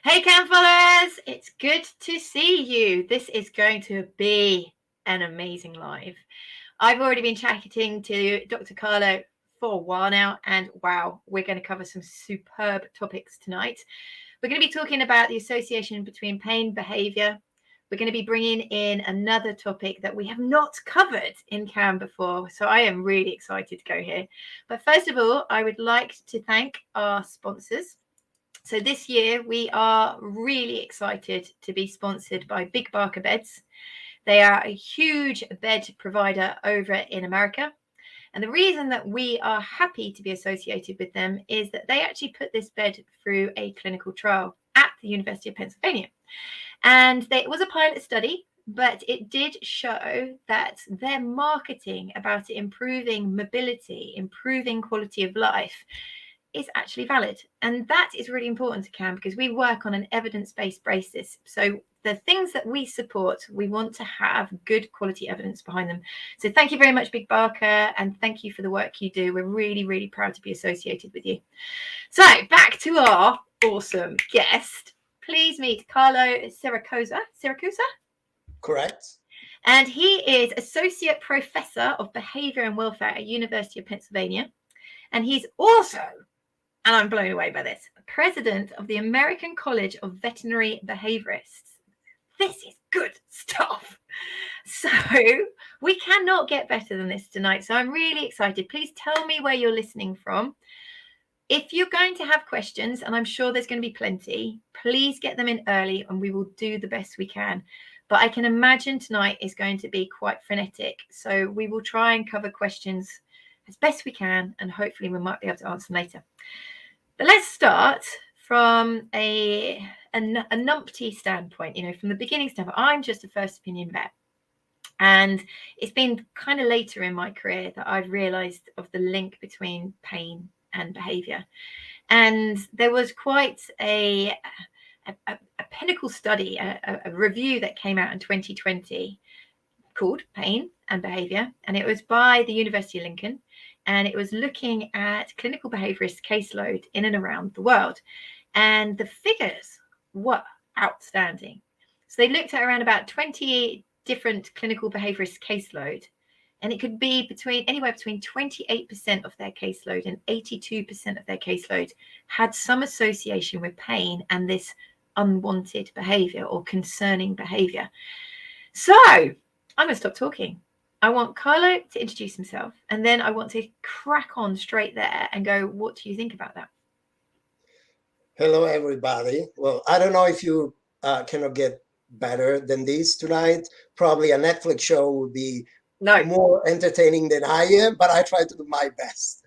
Hey Cam followers, it's good to see you. This is going to be an amazing live. I've already been chatting to Dr. Carlo for a while now, and wow, we're going to cover some superb topics tonight. We're going to be talking about the association between pain behavior. We're going to be bringing in another topic that we have not covered in CAM before, so I am really excited to go here. But first of all, I would like to thank our sponsors. So this year we are really excited to be sponsored by Big Barker Beds. They are a huge bed provider over in America. And the reason that we are happy to be associated with them is that they actually put this bed through a clinical trial at the University of Pennsylvania. And it was a pilot study, but it did show that their marketing about it improving mobility, improving quality of life, is actually valid. And that is really important to CAM because we work on an evidence-based basis. So the things that we support, we want to have good quality evidence behind them. So thank you very much, Big Barker, and thank you for the work you do. We're really, really proud to be associated with you. So back to our awesome guest. Please meet Carlo Siracusa. Siracusa? Correct. And he is Associate Professor of Behavior and Welfare at University of Pennsylvania. And he's also, and I'm blown away by this, president of the American College of Veterinary Behaviourists. This is good stuff. So we cannot get better than this tonight. So I'm really excited. Please tell me where you're listening from. If you're going to have questions, and I'm sure there's going to be plenty, please get them in early and we will do the best we can. But I can imagine tonight is going to be quite frenetic. So we will try and cover questions as best we can, and hopefully we might be able to answer them later. But let's start from a numpty standpoint, from the beginning standpoint. I'm just a first opinion vet. And it's been kind of later in my career that I've realized of the link between pain and behavior. And there was quite a pinnacle study, a review that came out in 2020 called Pain and Behavior. And it was by the University of Lincoln. And it was looking at clinical behaviourist caseload in and around the world. And the figures were outstanding. So they looked at around about 20 different clinical behaviourist caseload. And it could be anywhere between 28% of their caseload and 82% of their caseload had some association with pain and this unwanted behaviour or concerning behaviour. So I'm going to stop talking. I want Carlo to introduce himself, and then I want to crack on straight there and go, what do you think about that? Hello, everybody. Well, I don't know if you cannot get better than this tonight. Probably a Netflix show would be more entertaining than I am, but I try to do my best.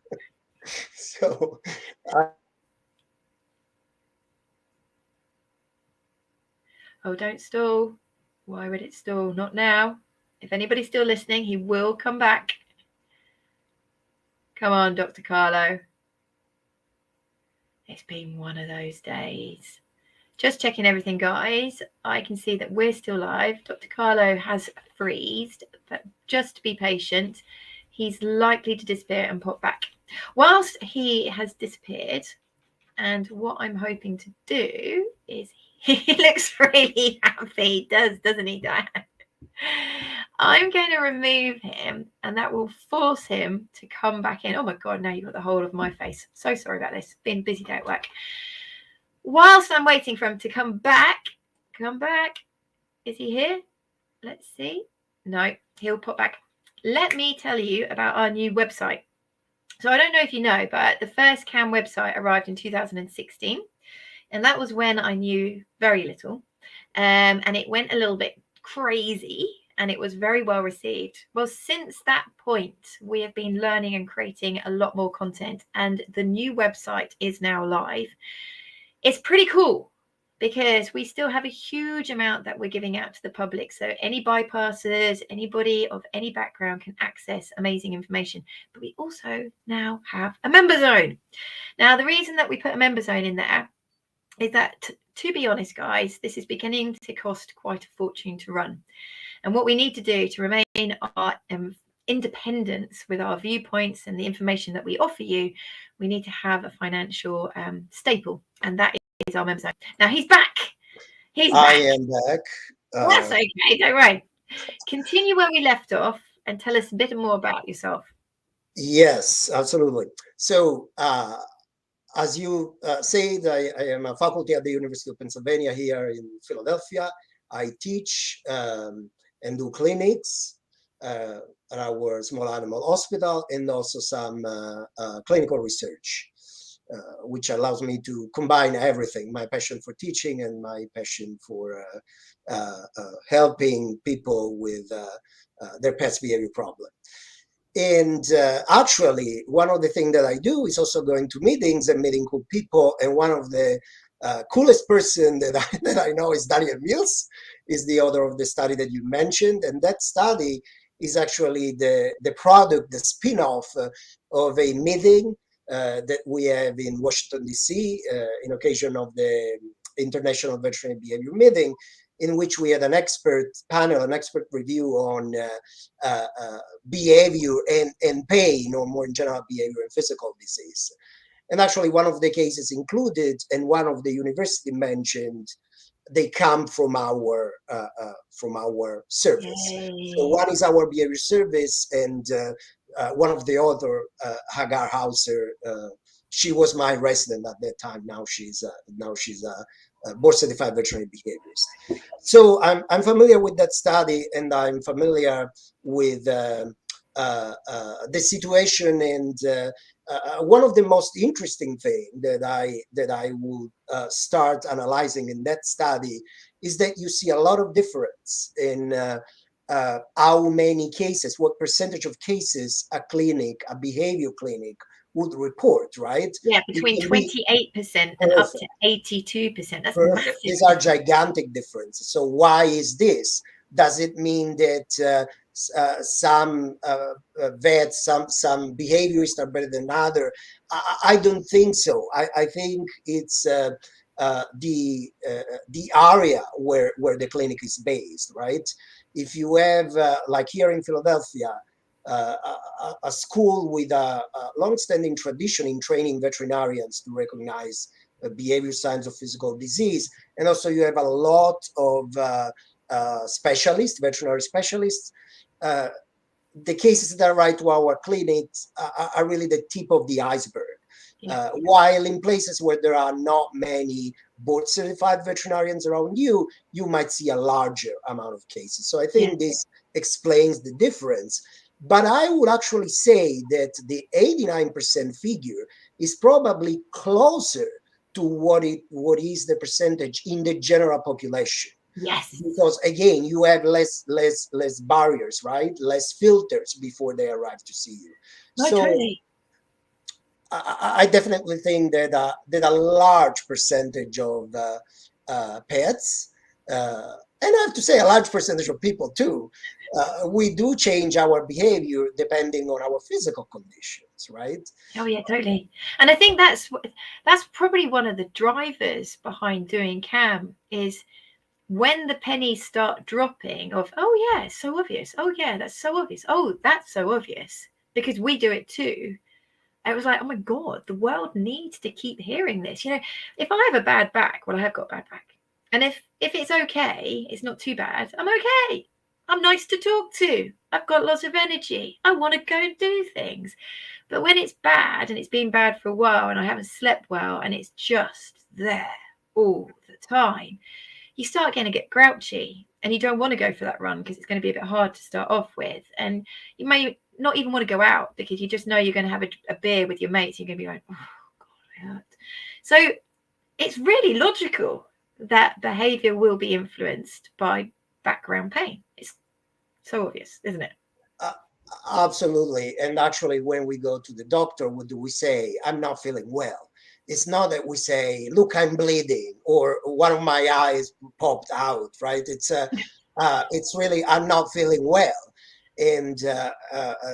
So... Oh, don't stall. Why would it stall? Not now. If anybody's still listening, he will come back. Come on, Dr. Carlo. It's been one of those days. Just checking everything, guys. I can see that we're still live. Dr. Carlo has freezed, but just be patient. He's likely to disappear and pop back. Whilst he has disappeared, and what I'm hoping to do is, he looks really happy, doesn't he, Diane? I'm going to remove him, and that will force him to come back in. Oh my God, now you've got the whole of my face. So sorry about this. Been a busy day at work. Whilst I'm waiting for him to come back. Is he here? Let's see. No, he'll pop back. Let me tell you about our new website. So I don't know if you know, but the first CAM website arrived in 2016. And that was when I knew very little. And it went a little bit crazy, and it was very well received. Well, since that point, we have been learning and creating a lot more content, and the new website is now live. It's pretty cool because we still have a huge amount that we're giving out to the public. So any bypassers, anybody of any background can access amazing information. But we also now have a member zone. Now, the reason that we put a member zone in there is that, to be honest, guys, this is beginning to cost quite a fortune to run. And what we need to do to remain our independence with our viewpoints and the information that we offer you, we need to have a financial staple. And that is our member. Now he's back. He's I back. am back. That's okay, don't worry. Continue where we left off and tell us a bit more about yourself. Yes, absolutely. So, as you said, I am a faculty at the University of Pennsylvania here in Philadelphia. I teach and do clinics at our small animal hospital, and also some clinical research, which allows me to combine everything, my passion for teaching and my passion for helping people with their pet's behavior problem. And actually, one of the things that I do is also going to meetings and meeting cool people. And one of the coolest person that I know is Daniel Mills, is the author of the study that you mentioned. And that study is actually the product, the spin-off of a meeting that we have in Washington, D.C., in occasion of the International Veterinary Behavior Meeting, in which we had an expert panel, an expert review on behavior and pain, or more in general, behavior and physical disease. And actually, one of the cases included, and one of the university mentioned, they come from our service. Yay. So one is our behavior service, and one of the other, Hagar Hauser, she was my resident at that time. Now she's a board certified veterinary behaviorist. So I'm familiar with that study, and I'm familiar with the situation. And one of the most interesting things that I would start analyzing in that study is that you see a lot of difference in how many cases, what percentage of cases a behavior clinic would report, right? Yeah, between 28% and up to 82%. That's massive. These are gigantic differences. So why is this? Does it mean that some vets, some behaviorists are better than other? I don't think so. I think it's the area where the clinic is based, right? If you have, like here in Philadelphia, a school with a long-standing tradition in training veterinarians to recognize behavior signs of physical disease, and also you have a lot of specialists, veterinary specialists. The cases that arrive to our clinics are really the tip of the iceberg. While in places where there are not many board certified veterinarians around you, you might see a larger amount of cases. So I think this explains the difference. But I would actually say that the 89% figure is probably closer to what is the percentage in the general population. Yes. Because again, you have less barriers, right? Less filters before they arrive to see you. No, so totally. I definitely think that a large percentage of pets, and I have to say a large percentage of people too, we do change our behavior depending on our physical conditions, right? Oh yeah, totally. And I think that's probably one of the drivers behind doing CAM, is when the pennies start dropping of, oh yeah, it's so obvious. Oh yeah, that's so obvious. Oh, that's so obvious, because we do it too. It was like, oh my God, the world needs to keep hearing this. You know, if I have a bad back, well, I have got bad back. And if it's okay, it's not too bad, I'm okay. I'm nice to talk to. I've got lots of energy. I want to go and do things. But when it's bad, and it's been bad for a while, and I haven't slept well, and it's just there all the time, you start getting to get grouchy, and you don't want to go for that run because it's going to be a bit hard to start off with. And you may not even want to go out because you just know you're going to have a beer with your mates. You're going to be like, oh God, I hurt. So it's really logical that behavior will be influenced by background pain. It's so obvious, isn't it? Absolutely. And actually, when we go to the doctor, what do we say? I'm not feeling well. It's not that we say, look, I'm bleeding, or one of my eyes popped out, right? It's really, I'm not feeling well. And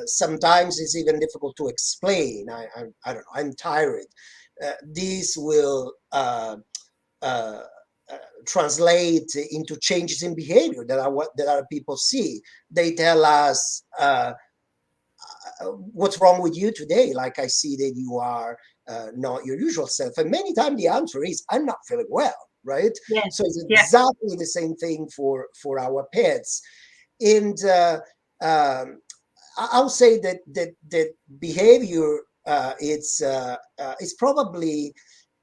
sometimes it's even difficult to explain. I don't know, I'm tired. This will translate into changes in behavior that other people see. They tell us, what's wrong with you today? Like, I see that you are not your usual self. And many times the answer is, I'm not feeling well, right? Yeah. So it's exactly the same thing for our pets. And I'll say that behavior it's probably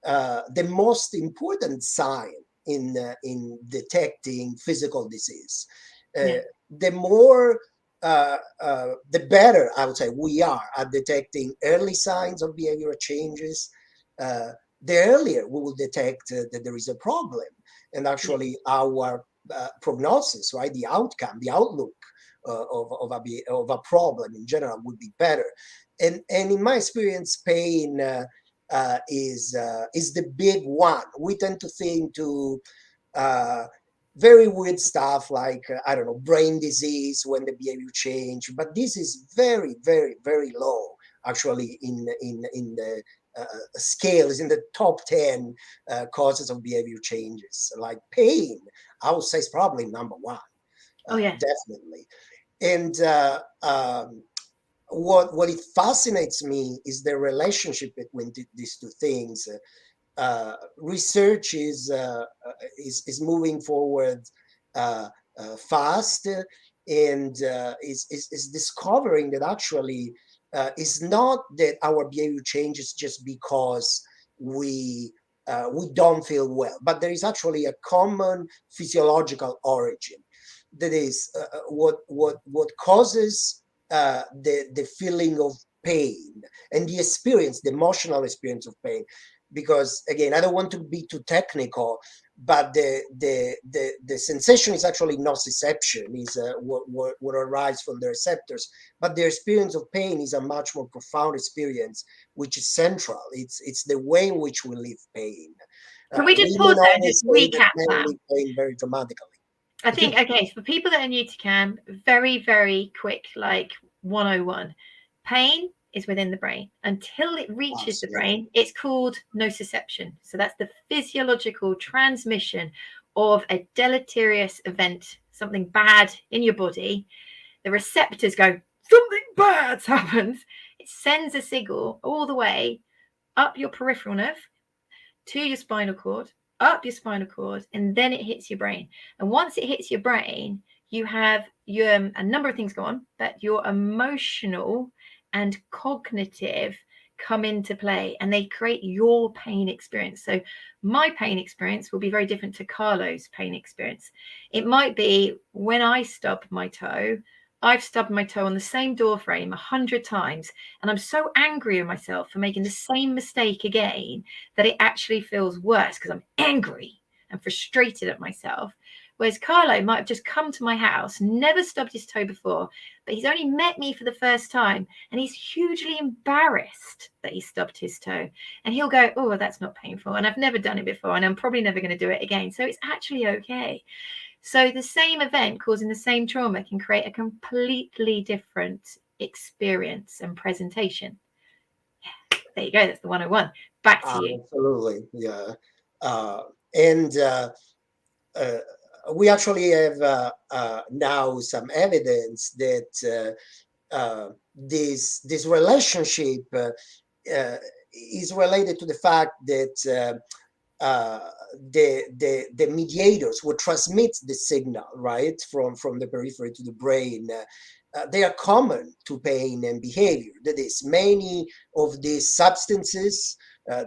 the most important sign in detecting physical disease. The more the better, I would say, we are at detecting early signs of behavioral changes, the earlier we will detect that there is a problem, and actually our prognosis, right, the outcome, the outlook of a problem in general would be better. And in my experience, pain is the big one. We tend to think to very weird stuff like I don't know, brain disease when the behavior change, but this is very, very, very low actually in the scales in the top 10 causes of behavior changes. Like pain, I would say, is probably number one. Definitely. And what it fascinates me is the relationship between these two things. Research is moving forward fast, and is discovering that actually it's not that our behavior changes just because we don't feel well, but there is actually a common physiological origin. That is what causes the feeling of pain and the experience, the emotional experience of pain. Because again, I don't want to be too technical, but the sensation is actually nociception, is what arises from the receptors. But the experience of pain is a much more profound experience, which is central. It's the way in which we live pain. Can we just pause there and just recap that? Live pain very dramatically. I think, okay, for people that are new to CAM, very, very quick, like 101. Pain is within the brain. Until it reaches the brain, it's called nociception. So that's the physiological transmission of a deleterious event, something bad in your body. The receptors go, something bad's happened. It sends a signal all the way up your peripheral nerve to your spinal cord, up your spinal cord, and then it hits your brain. And once it hits your brain, you have a number of things go on, but your emotional and cognitive come into play, and they create your pain experience. So my pain experience will be very different to Carlo's pain experience. It might be when I stub my toe, I've stubbed my toe on the same door frame 100 times, and I'm so angry at myself for making the same mistake again that it actually feels worse because I'm angry and frustrated at myself. Whereas Carlo might have just come to my house, never stubbed his toe before, but he's only met me for the first time, and he's hugely embarrassed that he stubbed his toe. And he'll go, oh, that's not painful, and I've never done it before, and I'm probably never going to do it again. So it's actually okay. So the same event causing the same trauma can create a completely different experience and presentation. Yeah, there you go. That's the 101. Back to you. Absolutely. Yeah. And we actually have now some evidence that this relationship is related to the fact that the mediators who transmit the signal, right, from the periphery to the brain, they are common to pain and behavior. That is, many of these substances,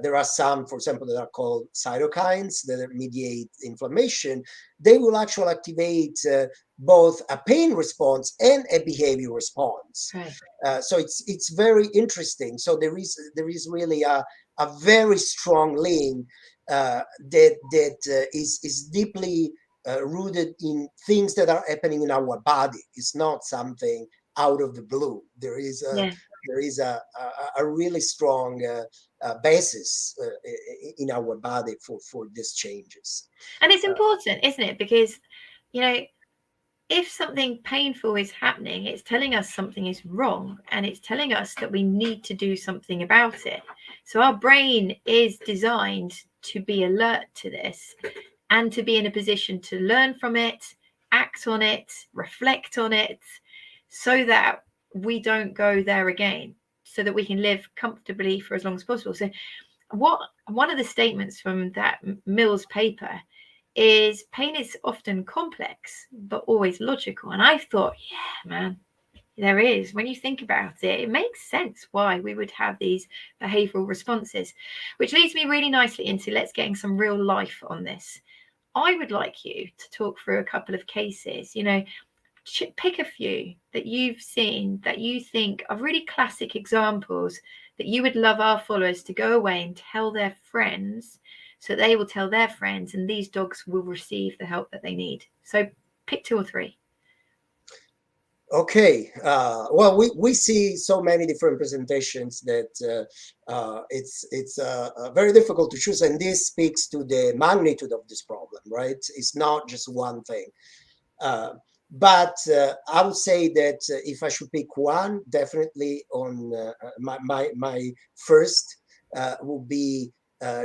there are some, for example, that are called cytokines that mediate inflammation. They will actually activate both a pain response and a behavior response. Right. So it's very interesting. So there is really a very strong link that is deeply rooted in things that are happening in our body. It's not something out of the blue. There is a really strong basis in our body for these changes. And it's important, isn't it? Because, you know, if something painful is happening, it's telling us something is wrong, and it's telling us that we need to do something about it. So our brain is designed to be alert to this and to be in a position to learn from it, act on it, reflect on it, so that we don't go there again. so that we can live comfortably for as long as possible. So one of the statements from that Mills paper is pain is often complex, but always logical. And I thought, yeah, man, there is. When you think about it, it makes sense why we would have these behavioral responses, which leads me really nicely into let's getting some real life on this. I would like you to talk through a couple of cases, pick a few that you've seen that you think are really classic examples that you would love our followers to go away and tell their friends, so they will tell their friends, and these dogs will receive the help that they need. So pick 2 or 3. Okay. Well, we see so many different presentations that it's very difficult to choose, and this speaks to the magnitude of this problem, right? It's not just one thing. But I would say that if I should pick one, definitely on my first would be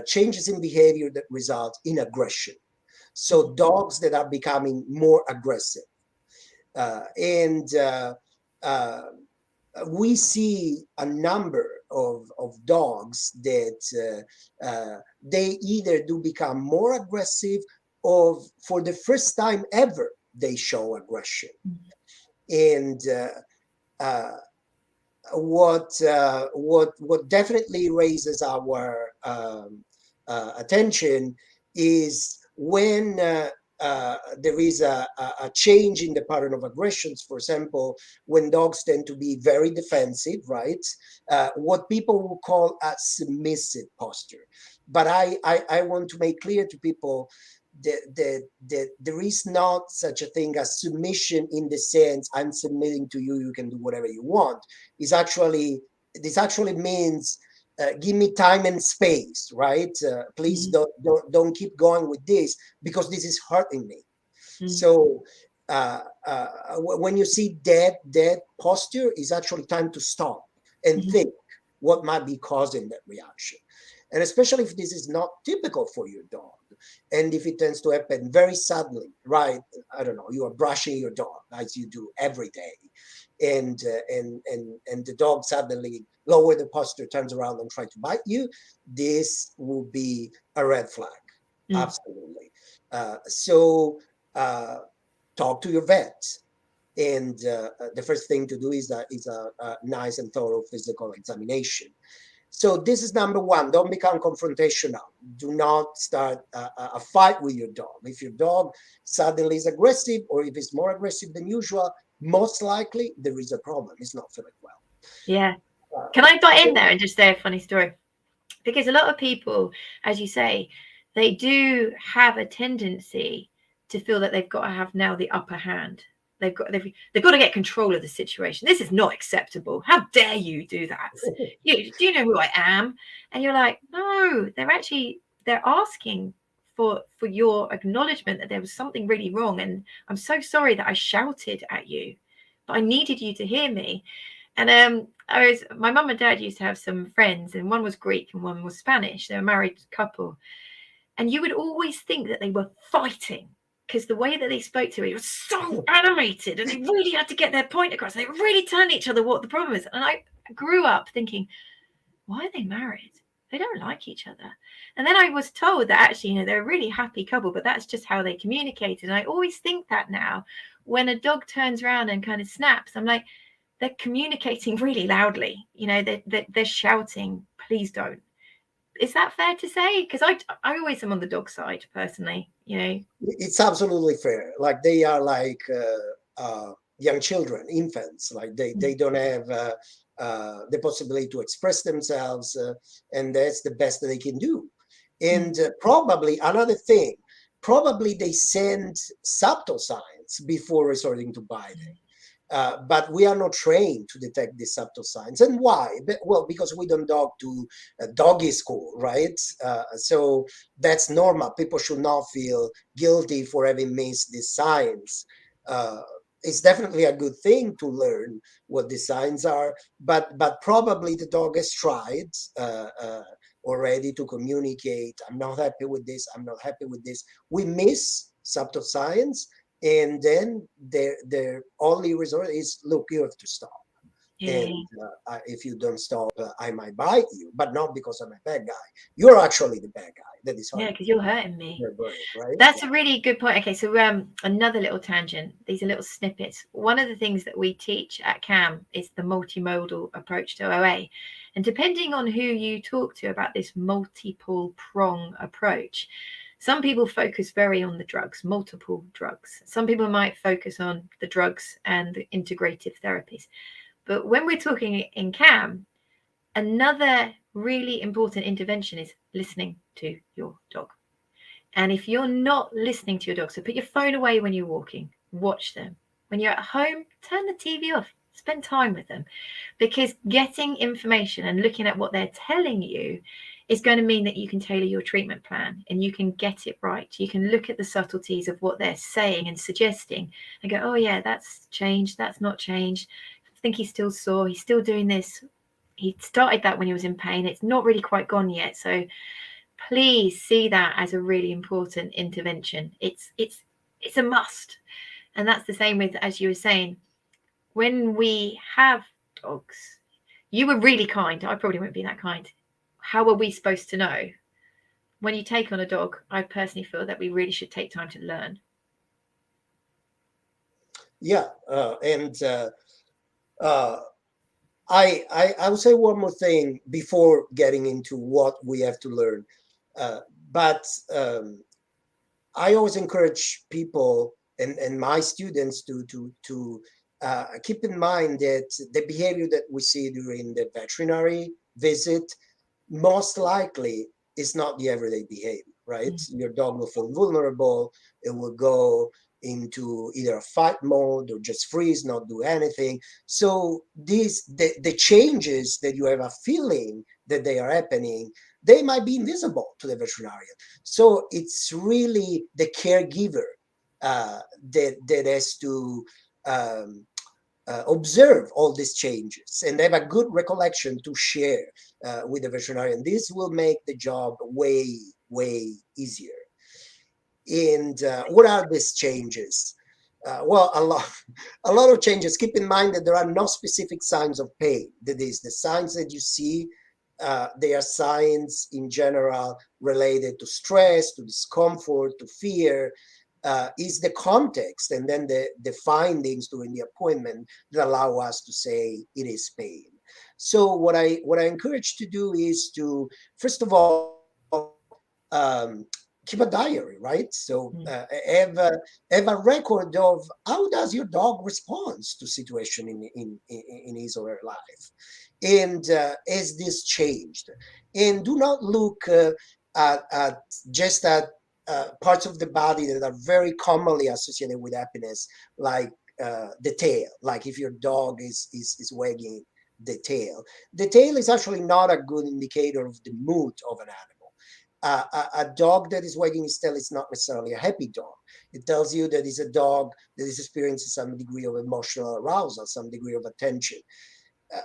changes in behavior that result in aggression. So dogs that are becoming more aggressive. And we see a number of dogs that they either do become more aggressive or for the first time ever, they show aggression. And what definitely raises our attention is when there is a change in the pattern of aggressions. For example, when dogs tend to be very defensive, right? What people will call a submissive posture. But I want to make clear to people that there is not such a thing as submission in the sense I'm submitting to you, you can do whatever you want. This actually means give me time and space, right? Please don't keep going with this because this is hurting me. So when you see that posture, is actually time to stop and think what might be causing that reaction. And especially if this is not typical for your dog, and if it tends to happen very suddenly, right? I don't know, you are brushing your dog as you do every day, and the dog suddenly lower the posture, turns around and try to bite you, this will be a red flag. Absolutely. So talk to your vet. And the first thing to do is a nice and thorough physical examination. So this is number one. Don't become confrontational. Do not start a fight with your dog. If your dog suddenly is aggressive, or if it's more aggressive than usual, most likely there is a problem. It's not feeling well. Yeah. Can I butt in there and just say a funny story? Because a lot of people, as you say, they do have a tendency to feel that they've got to have now the upper hand. They've got to get control of the situation. This is not acceptable. How dare you do that? Do you know who I am? And you're like, no, they're asking for your acknowledgement that there was something really wrong. And I'm so sorry that I shouted at you, but I needed you to hear me. And my mum and dad used to have some friends, and one was Greek and one was Spanish. They were a married couple. And you would always think that they were fighting, because the way that they spoke to it was so animated, and they really had to get their point across. They were really telling each other what the problem is. And I grew up thinking, why are they married? They don't like each other. And then I was told that actually, they're a really happy couple, but that's just how they communicated. And I always think that now, when a dog turns around and kind of snaps, I'm like, they're communicating really loudly. They're shouting, please don't. Is that fair to say? Because I always am on the dog side personally. It's absolutely fair. Like they are like young children, infants. Like they don't have the possibility to express themselves, and that's the best that they can do. And probably another thing, probably they send subtle signs before resorting to biting. But we are not trained to detect these subtle signs. And why? Well, because we don't dog to doggy school, right? So that's normal. People should not feel guilty for having missed these signs. It's definitely a good thing to learn what the signs are, but probably the dog has tried already to communicate, I'm not happy with this, I'm not happy with this. We miss subtle signs. And then their only resort is, look, you have to stop. And if you don't stop, I might bite you, but not because I'm a bad guy. You're actually the bad guy. That is yeah, because you're hurting me. Right? That's a really good point. Okay, so another little tangent. These are little snippets. One of the things that we teach at CAM is the multimodal approach to OA. And depending on who you talk to about this multiple prong approach, some people focus very on the drugs, multiple drugs. Some people might focus on the drugs and the integrative therapies. But when we're talking in CAM, another really important intervention is listening to your dog. And if you're not listening to your dog, so put your phone away when you're walking, watch them. When you're at home, turn the TV off, spend time with them. Because getting information and looking at what they're telling you is going to mean that you can tailor your treatment plan and you can get it right. You can look at the subtleties of what they're saying and suggesting and go, oh yeah, that's changed, that's not changed. I think he's still sore, he's still doing this. He started that when he was in pain. It's not really quite gone yet. So please see that as a really important intervention. It's a must. And that's the same with, as you were saying, when we have dogs, you were really kind. I probably won't be that kind. How are we supposed to know? When you take on a dog, I personally feel that we really should take time to learn. Yeah, I will say one more thing before getting into what we have to learn. But I always encourage people and my students to keep in mind that the behavior that we see during the veterinary visit most likely is not the everyday behavior, right? Your dog will feel vulnerable. It will go into either a fight mode or just freeze, not do anything. So the changes that you have a feeling that they are happening, they might be invisible to the veterinarian. So it's really the caregiver that has to observe all these changes and have a good recollection to share with the veterinarian. This will make the job way, way easier. And what are these changes? Well, a lot of changes. Keep in mind that there are no specific signs of pain. That is, the signs that you see, they are signs in general related to stress, to discomfort, to fear. Is the context and then the findings during the appointment that allow us to say it is pain. So what I encourage to do is to, first of all, keep a diary, right? So have a record of how does your dog respond to situation in his or her life, and has this changed? And do not look at just at parts of the body that are very commonly associated with happiness, like the tail. Like if your dog is wagging the tail. The tail is actually not a good indicator of the mood of an animal. A dog that is wagging its tail is not necessarily a happy dog. It tells you that it's a dog that is experiencing some degree of emotional arousal, some degree of attention.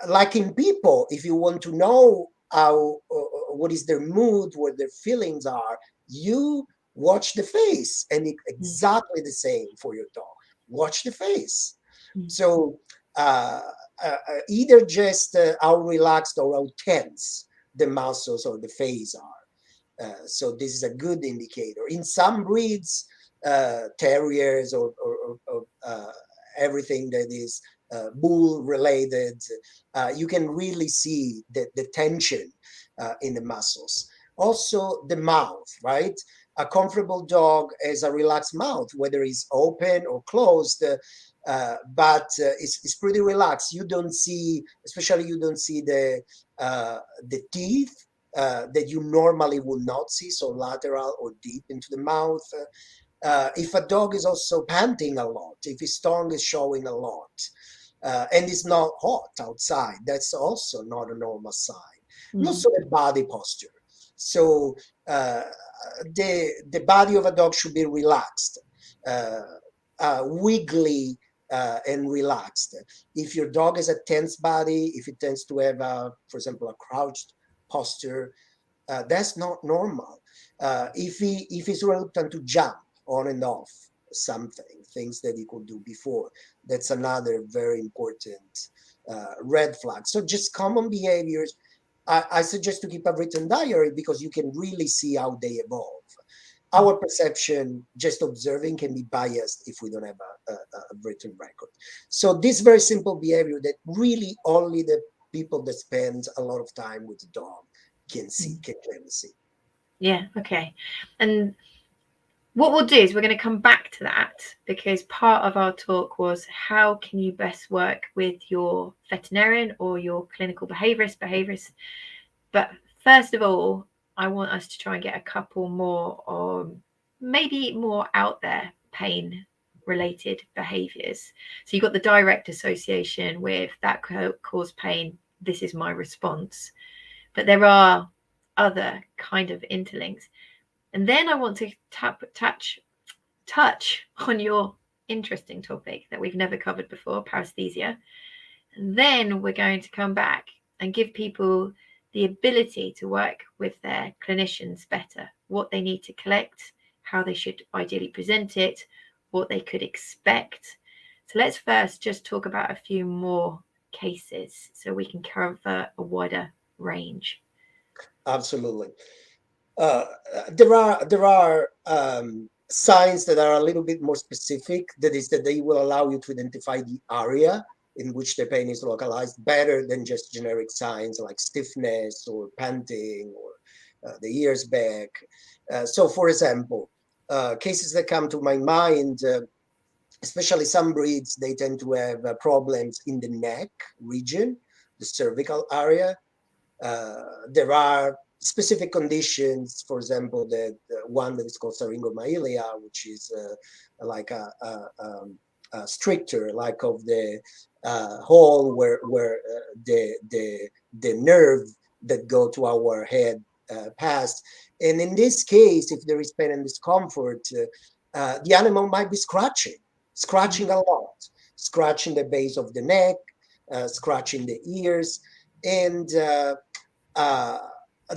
Like in people, if you want to know how what is their mood, what their feelings are, you watch the face, and it's exactly the same for your dog. Watch the face. So either just how relaxed or how tense the muscles or the face are. So this is a good indicator. In some breeds, terriers or everything that is bull related, you can really see the tension in the muscles. Also the mouth, right? A comfortable dog has a relaxed mouth, whether it's open or closed, but it's pretty relaxed. You don't see, especially you don't see the teeth that you normally would not see, so lateral or deep into the mouth. If a dog is also panting a lot, if his tongue is showing a lot, and it's not hot outside, that's also not a normal sign. And also the body posture. So the body of a dog should be relaxed, wiggly, and relaxed. If your dog has a tense body, if it tends to have, for example, a crouched posture, that's not normal. If he's reluctant to jump on and off something, things that he could do before, that's another very important red flags. So just common behaviors. I suggest to keep a written diary because you can really see how they evolve. Our perception, just observing, can be biased if we don't have a written record. So this very simple behavior that really only the people that spend a lot of time with the dog can clearly see. Yeah, okay. And what we'll do is we're going to come back to that, because part of our talk was how can you best work with your veterinarian or your clinical behaviourist. But first of all, I want us to try and get a couple more, maybe more out there pain related behaviours. So you've got the direct association with that cause pain, this is my response. But there are other kind of interlinks. And then I want to touch on your interesting topic that we've never covered before, paresthesia. And then we're going to come back and give people the ability to work with their clinicians better, what they need to collect, how they should ideally present it, what they could expect. So let's first just talk about a few more cases so we can cover a wider range. Absolutely. There are signs that are a little bit more specific. That is, that they will allow you to identify the area in which the pain is localized better than just generic signs like stiffness or panting or the ears back. So, for example, cases that come to my mind, especially some breeds, they tend to have problems in the neck region, the cervical area. There are specific conditions, for example, that one that is called syringomyelia, which is like a stricture, like of the hole where the nerve that go to our head passed. And in this case, if there is pain and discomfort, the animal might be scratching a lot, scratching the base of the neck, scratching the ears, and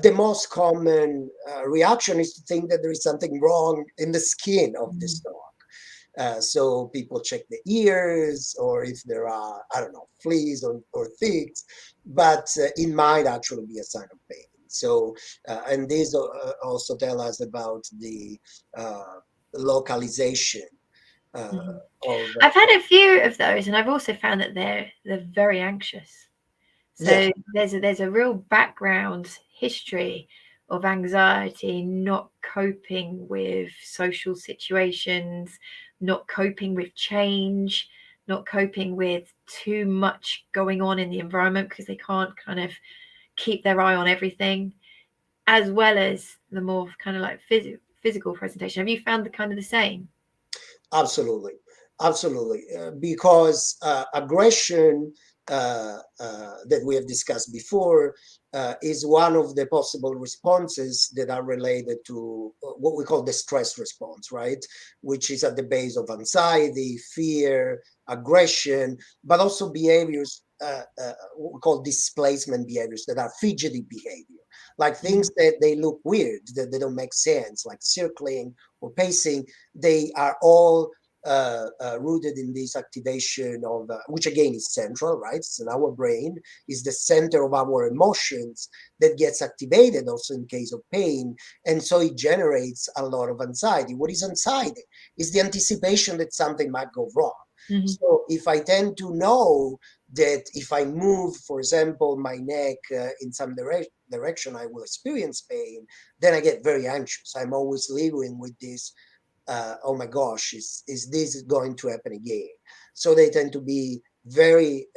the most common reaction is to think that there is something wrong in the skin of this dog. So people check the ears, or if there are, I don't know, fleas or thicks, but it might actually be a sign of pain. So, and these also tell us about the localization. I've had a few of those, and I've also found that they're very anxious. So there's a real background history of anxiety, not coping with social situations, not coping with change, not coping with too much going on in the environment because they can't kind of keep their eye on everything, as well as the more kind of like physical presentation. Have you found the kind of the same? Absolutely. Because aggression that we have discussed before is one of the possible responses that are related to what we call the stress response, right? Which is at the base of anxiety, fear, aggression, but also behaviors what we call displacement behaviors, that are fidgety behavior, like things that they look weird, that they don't make sense, like circling or pacing. They are all rooted in this activation of, which again is central, right? It's in our brain, is the center of our emotions that gets activated also in case of pain. And so it generates a lot of anxiety. What is anxiety? Is the anticipation that something might go wrong. So if I tend to know that if I move, for example, my neck in some direction, I will experience pain, then I get very anxious. I'm always living with this, oh my gosh, is this going to happen again? So they tend to be very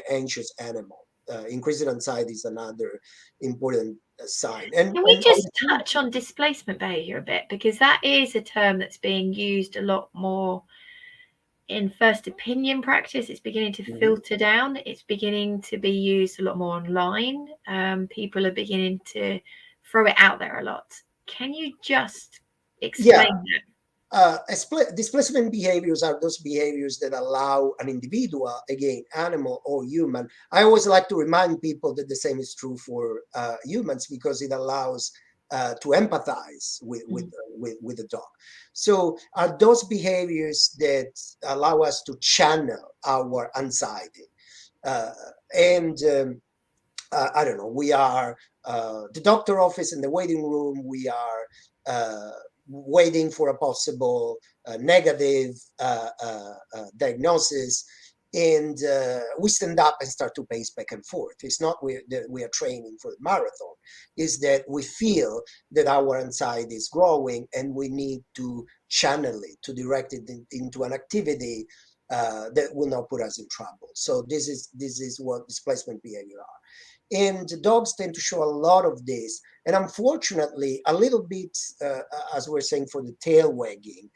anxious animal. Increasing anxiety is another important sign. And can we just touch on displacement behavior a bit, because that is a term that's being used a lot more in first opinion practice. It's beginning to filter down. It's beginning to be used a lot more online. People are beginning to throw it out there a lot. Can you just explain that? Displacement behaviors are those behaviors that allow an individual, again, animal or human. I always like to remind people that the same is true for humans, because it allows to empathize with the dog. So are those behaviors that allow us to channel our anxiety. And I don't know, we are the doctor office in the waiting room, we are waiting for a possible negative diagnosis, and we stand up and start to pace back and forth. It's not that we are training for the marathon, it's that we feel that our anxiety is growing and we need to channel it, to direct it into an activity that will not put us in trouble. So this is what displacement behavior are. And dogs tend to show a lot of this. And unfortunately, a little bit, as we're saying, for the tail wagging,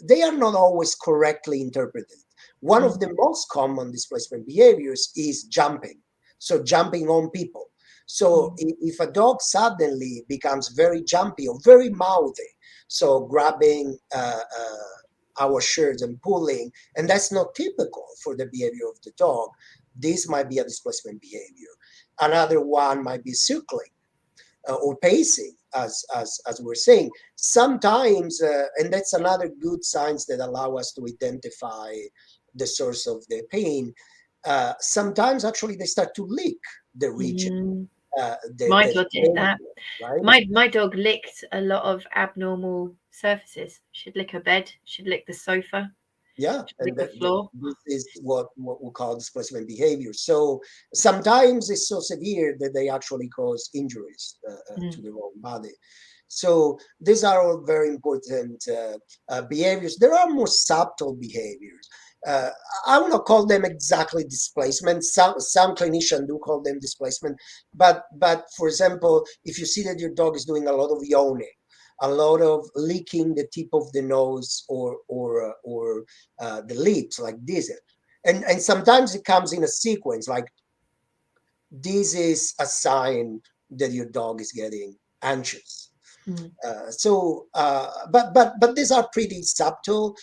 they are not always correctly interpreted. One of the most common displacement behaviors is jumping. So jumping on people. So if a dog suddenly becomes very jumpy or very mouthy, so grabbing our shirts and pulling, and that's not typical for the behavior of the dog, this might be a displacement behavior. Another one might be circling or pacing, as we're saying. Sometimes, and that's another good signs that allow us to identify the source of the pain. Sometimes actually they start to lick the region. My dog did that. Right? My dog licked a lot of abnormal surfaces. She'd lick her bed. She'd lick the sofa. Yeah, and the floor. this is what we call displacement behavior. So sometimes it's so severe that they actually cause injuries to their own body. So these are all very important behaviors. There are more subtle behaviors. I will not call them exactly displacement. Some clinicians do call them displacement, but for example, if you see that your dog is doing a lot of yawning, a lot of licking the tip of the nose or the lips like this, and sometimes it comes in a sequence, like this is a sign that your dog is getting anxious. But these are pretty subtle.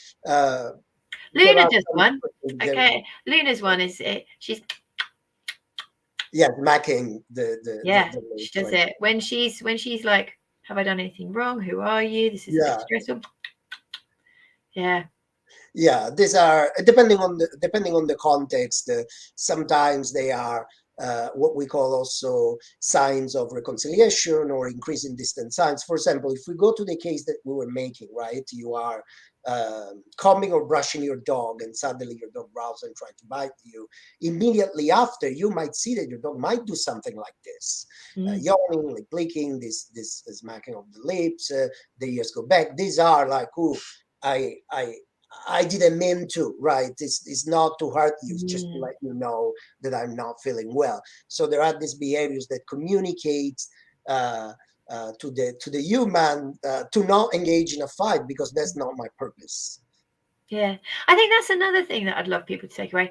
Luna does one. Okay, Luna's one is she's smacking the she does it when she's like, have I done anything wrong? Who are you? This is a bit stressful. Yeah, these are depending on the context. Sometimes they are what we call also signs of reconciliation or increasing distance signs. For example, if we go to the case that we were making, right? You are combing or brushing your dog, and suddenly your dog growls and tries to bite you. Immediately after, you might see that your dog might do something like this, yawning, like blinking, this smacking of the lips, the ears go back. These are like, oh, I didn't mean to, right? It's not to hurt you, it's just to let you know that I'm not feeling well. So there are these behaviors that communicate to the human to not engage in a fight, because that's not my purpose. Yeah, I think that's another thing that I'd love people to take away.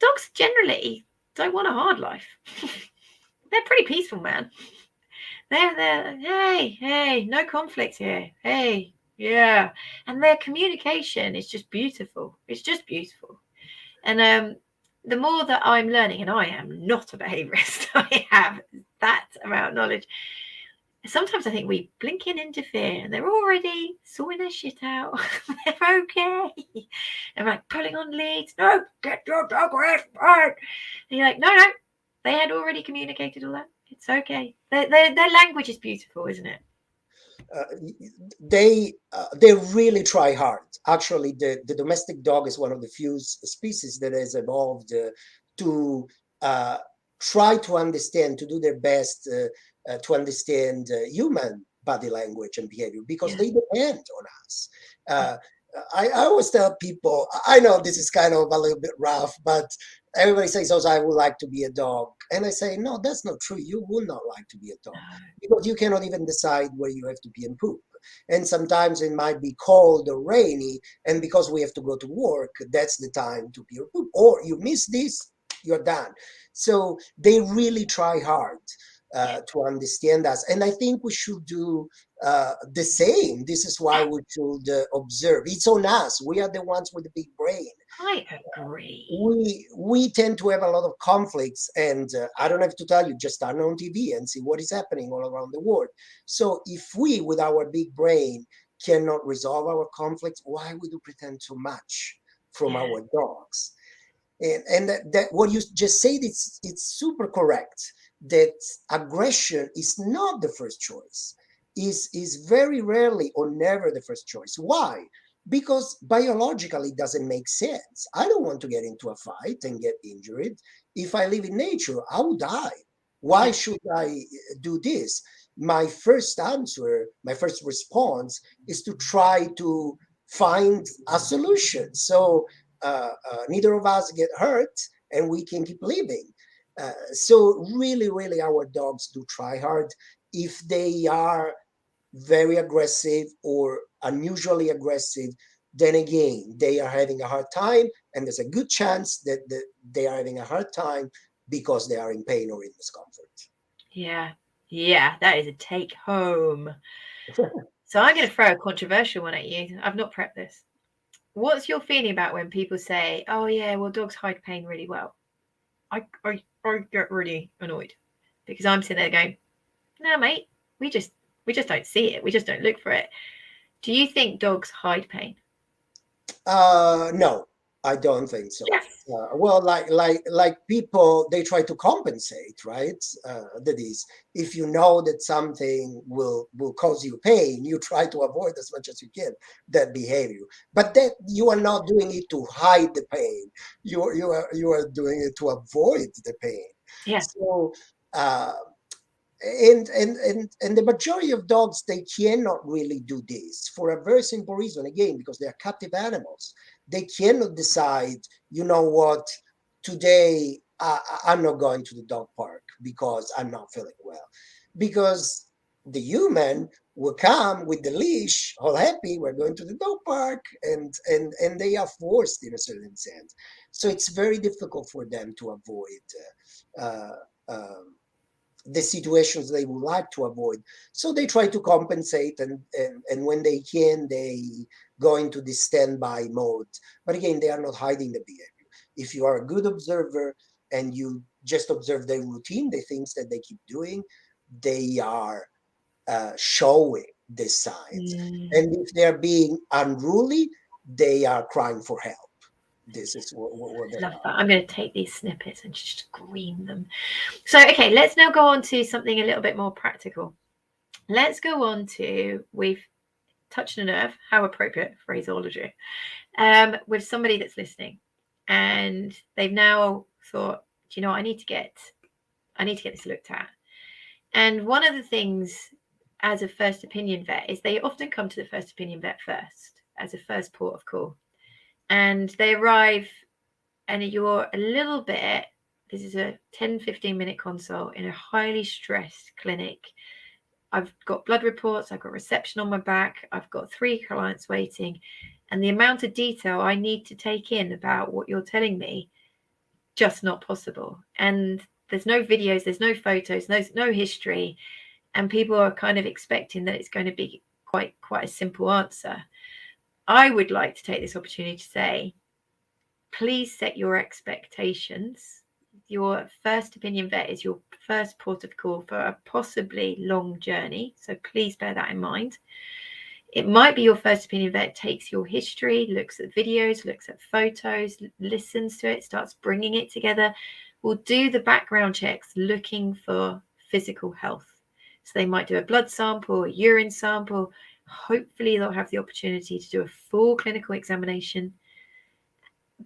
Dogs generally don't want a hard life. They're pretty peaceful, man. They're hey, no conflict here. Hey, yeah, and their communication is just beautiful. It's just beautiful. And the more that I'm learning, and I am not a behaviourist, I have that amount of knowledge. Sometimes I think we blink and interfere, and they're already sorting their shit out. They're okay. They're like pulling on leads. No, get your dog away. Right. And you're like, no. They had already communicated all that. It's okay. Their language is beautiful, isn't it? They really try hard. Actually, the domestic dog is one of the few species that has evolved to try to understand, to do their best to understand human body language and behavior, because they depend on us. I always tell people, I know this is kind of a little bit rough, but everybody says, oh, I would like to be a dog. And I say, no, that's not true. You will not like to be a dog, because you cannot even decide where you have to pee and poop. And sometimes it might be cold or rainy, and because we have to go to work, that's the time to pee or poop. Or you miss this, you're done. So they really try hard to understand us. And I think we should do the same. This is why we should observe. It's on us. We are the ones with the big brain. I agree. We tend to have a lot of conflicts, and I don't have to tell you, just turn on TV and see what is happening all around the world. So if we, with our big brain, cannot resolve our conflicts, why would we pretend so much from our dogs? And that what you just said, it's super correct, that aggression is not the first choice, is very rarely or never the first choice. Why? Because biologically it doesn't make sense. I don't want to get into a fight and get injured. If I live in nature, I will die. Why should I do this? My first answer, my first response is to try to find a solution. So neither of us get hurt and we can keep living. So really, really, our dogs do try hard. If they are very aggressive or unusually aggressive, then again, they are having a hard time, and there's a good chance that they are having a hard time because they are in pain or in discomfort. Yeah, that is a take home. So I'm going to throw a controversial one at you. I've not prepped this. What's your feeling about when people say, oh yeah, well, dogs hide pain really well? I get really annoyed because I'm sitting there going, no, mate, we just don't see it. We just don't look for it. Do you think dogs hide pain? No, I don't think so. Yes. Well, like people, they try to compensate, right? That is, if you know that something will cause you pain, you try to avoid as much as you can that behavior. But that you are not doing it to hide the pain. You are doing it to avoid the pain. Yeah. So. And the majority of dogs, they cannot really do this for a very simple reason, again, because they are captive animals. They cannot decide, you know what, today I'm not going to the dog park because I'm not feeling well. Because the human will come with the leash, all happy, we're going to the dog park, and they are forced in a certain sense. So it's very difficult for them to avoid uh, um, the situations they would like to avoid. So they try to compensate, and when they can, they go into the standby mode. But again, they are not hiding the behavior. If you are a good observer and you just observe their routine, the things that they keep doing, they are showing the signs. And if they're being unruly, they are crying for help. This is what they Love are. that. I'm going to take these snippets and just scream them. So, okay, let's now go on to something a little bit more practical. Let's go on to, we've touched a nerve, how appropriate phraseology, with somebody that's listening, and they've now thought, do you know what, I need to get this looked at. And one of the things as a first opinion vet is they often come to the first opinion vet first as a first port of call, and they arrive and you're a little bit, this is a 10-15 minute consult in a highly stressed clinic. I've got blood reports, I've got reception on my back, I've got 3 clients waiting, and the amount of detail I need to take in about what you're telling me, just not possible. And there's no videos, there's no photos, there's no history, and people are kind of expecting that it's going to be quite a simple answer. I would like to take this opportunity to say, please set your expectations. Your first opinion vet is your first port of call for a possibly long journey. So please bear that in mind. It might be your first opinion vet takes your history, looks at videos, looks at photos, listens to it, starts bringing it together, will do the background checks looking for physical health. So they might do a blood sample, a urine sample. Hopefully they'll have the opportunity to do a full clinical examination.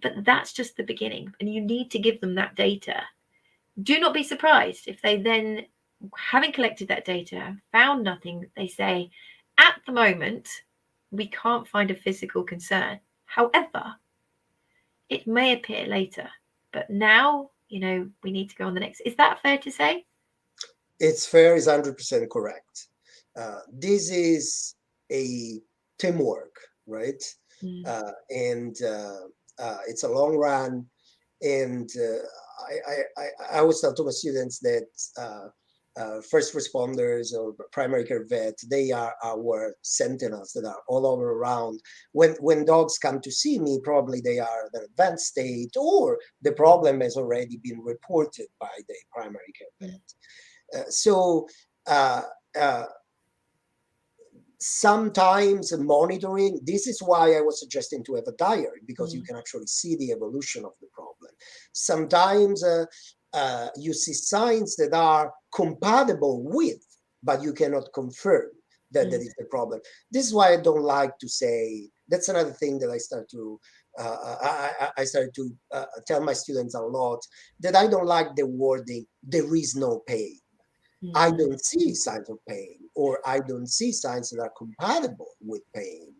But that's just the beginning, and you need to give them that data. Do not be surprised if they then, having collected that data, found nothing, they say, at the moment, we can't find a physical concern. However, it may appear later, but now, we need to go on the next. Is that fair to say? It's fair, is 100% correct. This is a teamwork, right? And it's a long run. And I always tell to my students that first responders or primary care vet, they are our sentinels that are all over around. When dogs come to see me, probably they are at an advanced state, or the problem has already been reported by the primary care vet. So sometimes monitoring, this is why I was suggesting to have a diary, because you can actually see the evolution of the problem. Sometimes you see signs that are compatible with, but you cannot confirm that that is the problem. This is why I don't like to say, that's another thing that I started to tell my students a lot, that I don't like the wording, there is no pain. I don't see signs of pain, or I don't see signs that are compatible with pain.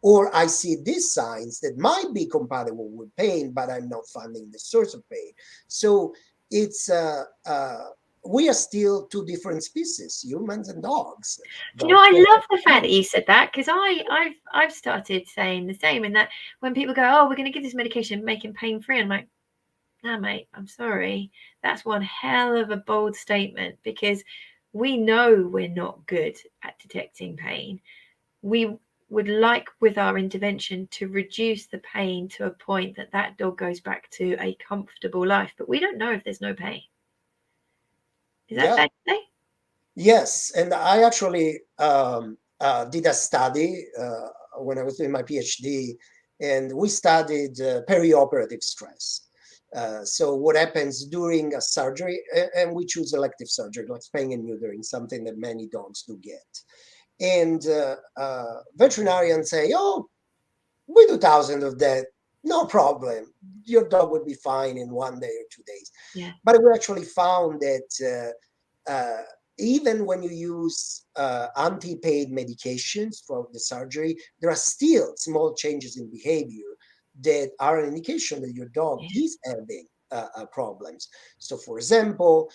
Or I see these signs that might be compatible with pain, but I'm not finding the source of pain. So it's we are still two different species, humans and dogs. Do you know, I love the fact that you said that, because I've started saying the same, in that when people go, oh, we're going to give this medication, make him pain free, I'm like, nah, mate, I'm sorry, that's one hell of a bold statement, because we know we're not good at detecting pain. We would like, with our intervention, to reduce the pain to a point that that dog goes back to a comfortable life, but we don't know if there's no pain. Is that fair to say? Yes, and I actually did a study when I was doing my PhD, and we studied perioperative stress. So what happens during a surgery, and we choose elective surgery, like spaying and neutering, something that many dogs do get. And veterinarians say, oh, we do thousands of that, no problem. Your dog will be fine in 1 day or 2 days. Yeah. But we actually found that even when you use anti-pain medications for the surgery, there are still small changes in behavior that are an indication that your dog is having problems. So, for example,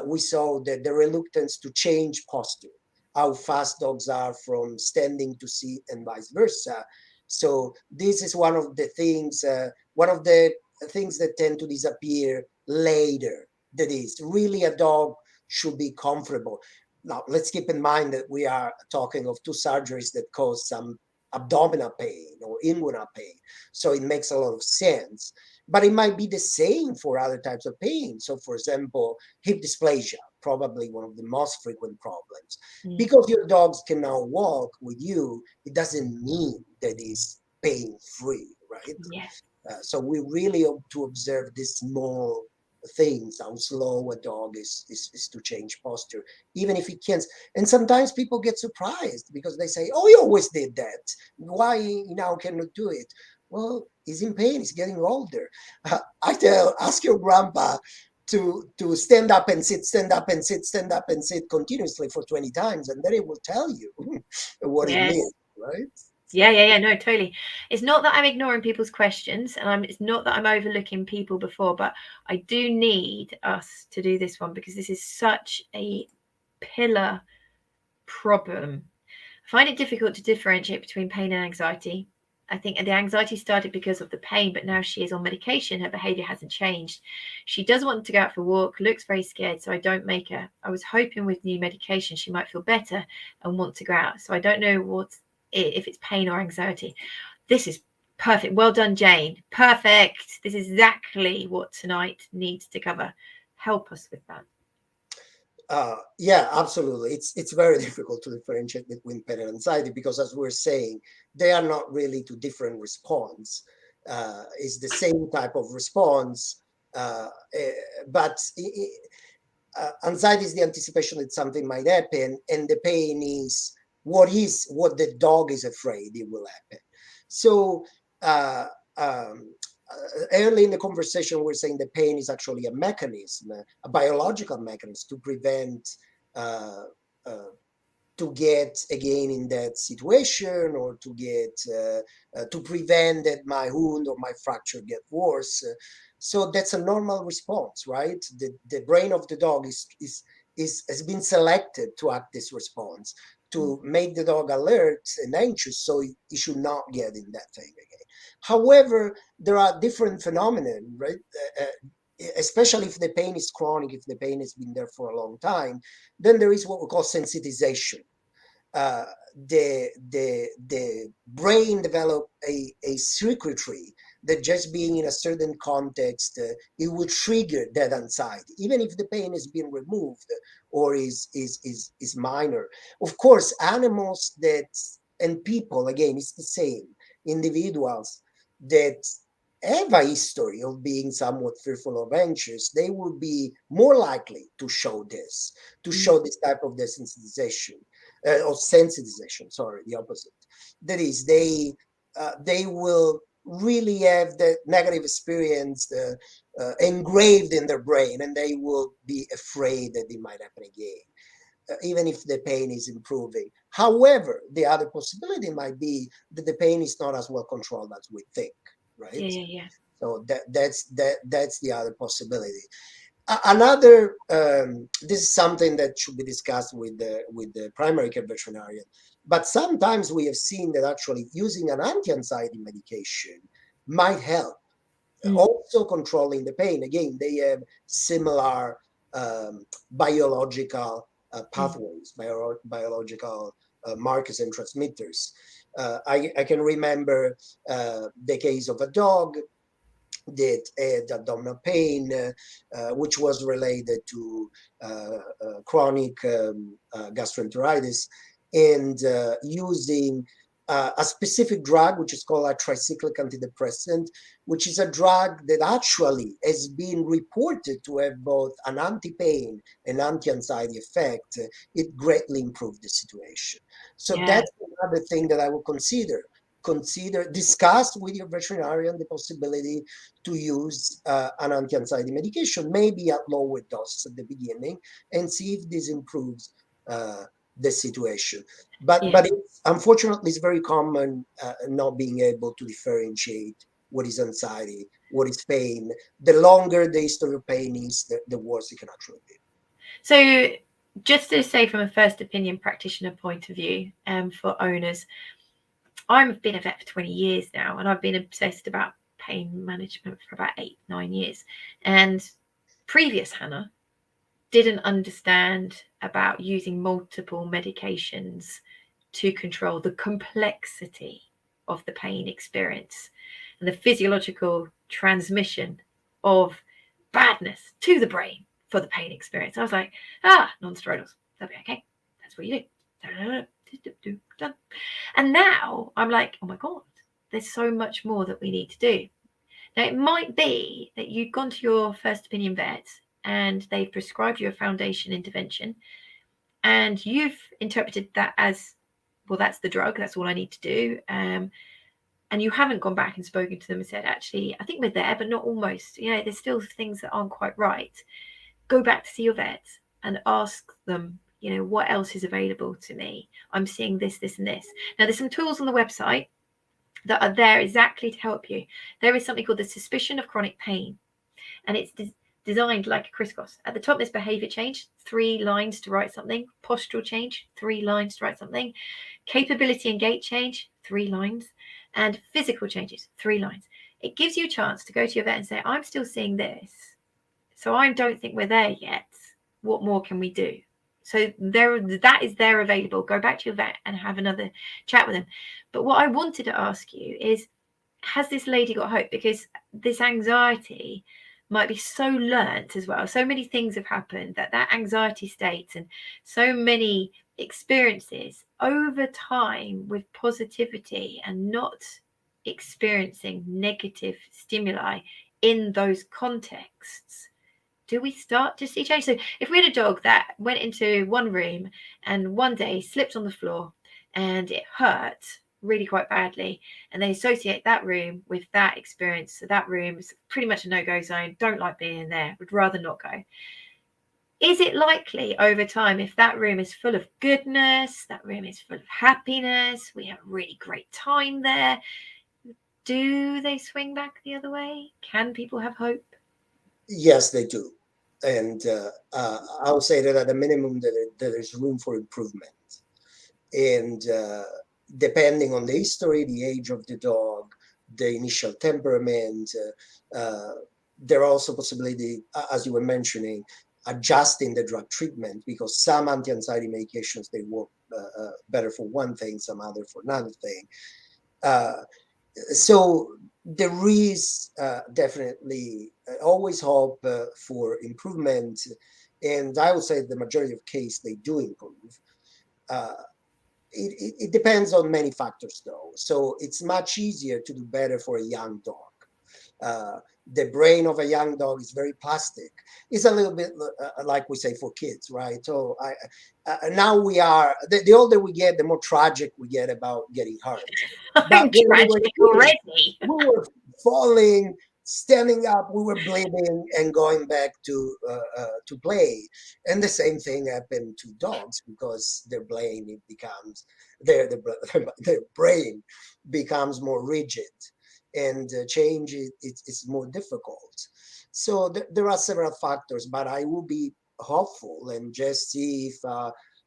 we saw that the reluctance to change posture, how fast dogs are from standing to sit and vice versa. So this is one of the things that tend to disappear later. That is, really a dog should be comfortable. Now, let's keep in mind that we are talking of two surgeries that cause some abdominal pain or inguinal pain. So it makes a lot of sense. But it might be the same for other types of pain. So, for example, hip dysplasia, probably one of the most frequent problems. Because your dogs can now walk with you, it doesn't mean that it's pain-free, right? Yes. So we really have to observe these small things, how slow a dog is to change posture, even if it can't. And sometimes people get surprised because they say, oh, he always did that. Why now cannot do it? Well, he's in pain, he's getting older. I tell, ask your grandpa to stand up and sit, stand up and sit, stand up and sit continuously for 20 times, and then it will tell you what it means, right? Yeah, no, totally. It's not that I'm ignoring people's questions, and it's not that I'm overlooking people before, but I do need us to do this one because this is such a pillar problem. I find it difficult to differentiate between pain and anxiety. I think the anxiety started because of the pain, but now she is on medication. Her behavior hasn't changed. She does want to go out for a walk, looks very scared, so I don't make her. I was hoping with new medication she might feel better and want to go out. So I don't know if it's pain or anxiety. This is perfect. Well done, Jane. Perfect. This is exactly what tonight needs to cover. Help us with that. Yeah, absolutely. It's very difficult to differentiate between pain and anxiety because, as we're saying, they are not really two different response. It's the same type of response, but anxiety is the anticipation that something might happen, and the pain is what the dog is afraid it will happen. So early in the conversation, we're saying the pain is actually a mechanism, a biological mechanism to prevent to get again in that situation, or to prevent that my wound or my fracture get worse. So that's a normal response, right? The brain of the dog has been selected to act this response, to make the dog alert and anxious, so he should not get in that thing again. However, there are different phenomena, right? Especially if the pain is chronic, if the pain has been there for a long time, then there is what we call sensitization. The brain develop a circuitry that just being in a certain context, it will trigger that anxiety, even if the pain has been removed or is minor. Of course, animals and people, again, it's the same. Individuals that have a history of being somewhat fearful or anxious, they would be more likely to show this, type of desensitization, or sensitization, sorry, the opposite. That is, they will really have the negative experience engraved in their brain, and they will be afraid that it might happen again, even if the pain is improving. However, the other possibility might be that the pain is not as well controlled as we think, right? Yeah. So that's the other possibility. Another, this is something that should be discussed with the primary care veterinarian. But sometimes we have seen that actually using an anti-anxiety medication might help. Also controlling the pain. Again, they have similar biological pathways, biological markers and transmitters. I can remember the case of a dog that had abdominal pain, which was related to chronic gastroenteritis, and using a specific drug, which is called a tricyclic antidepressant, which is a drug that actually has been reported to have both an anti-pain and anti-anxiety effect. It greatly improved the situation. So that's another thing that I would discuss with your veterinarian the possibility to use an anti-anxiety medication, maybe at lower doses at the beginning, and see if this improves the situation. But unfortunately, it's very common not being able to differentiate what is anxiety, what is pain. The longer the history of pain is, the worse it can actually be. So just to say from a first opinion practitioner point of view, for owners, I've been a vet for 20 years now, and I've been obsessed about pain management for about 8-9 years. And previous Hannah didn't understand about using multiple medications to control the complexity of the pain experience and the physiological transmission of badness to the brain for the pain experience. I was like, non-steroidals, that'll be okay. That's what you do. Done. And now I'm like, oh my God, there's so much more that we need to do. Now, it might be that you've gone to your first opinion vet and they've prescribed you a foundation intervention, and you've interpreted that as, well, that's the drug, that's all I need to do. And you haven't gone back and spoken to them and said, actually, I think we're there, but not almost. There's still things that aren't quite right. Go back to see your vet and ask them, what else is available to me? I'm seeing this, this, and this. Now, there's some tools on the website that are there exactly to help you. There is something called the suspicion of chronic pain, and it's designed like a crisscross. At the top, there's behavior change, 3 lines to write something. Postural change, 3 lines to write something. Capability and gait change, 3 lines. And physical changes, 3 lines. It gives you a chance to go to your vet and say, I'm still seeing this, so I don't think we're there yet. What more can we do? So that is there available. Go back to your vet and have another chat with them. But what I wanted to ask you is, has this lady got hope? Because this anxiety might be so learnt as well. So many things have happened that anxiety state and so many experiences over time with positivity and not experiencing negative stimuli in those contexts. Do we start to see change? So if we had a dog that went into one room and one day slipped on the floor and it hurt really quite badly, and they associate that room with that experience, so that room is pretty much a no-go zone, don't like being in there, would rather not go. Is it likely over time, if that room is full of goodness, that room is full of happiness, we have a really great time there, do they swing back the other way? Can people have hope? Yes, they do. And I'll say that at a minimum that there is room for improvement. And depending on the history, the age of the dog, the initial temperament, there are also possibility, as you were mentioning, adjusting the drug treatment, because some anti-anxiety medications, they work better for one thing, some other for another thing. So there is definitely always hope for improvement, and I would say the majority of cases they do improve. It depends on many factors, though. So it's much easier to do better for a young dog. The brain of a young dog is very plastic. It's a little bit like we say for kids, right? So now we are, the older we get, the more tragic we get about getting hurt. I'm tragic already. We were falling, standing up, we were bleeding and going back to play. And the same thing happened to dogs because their brain, it becomes, their brain becomes more rigid, and change it's more difficult. So there are several factors, but I will be hopeful and just see if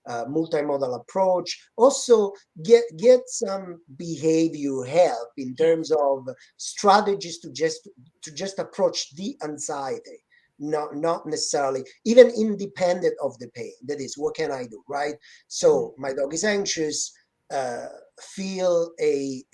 multimodal approach also get some behavior help in terms of strategies to just approach the anxiety, not necessarily even independent of the pain. That is, what can I do, right? So my dog is anxious, feel a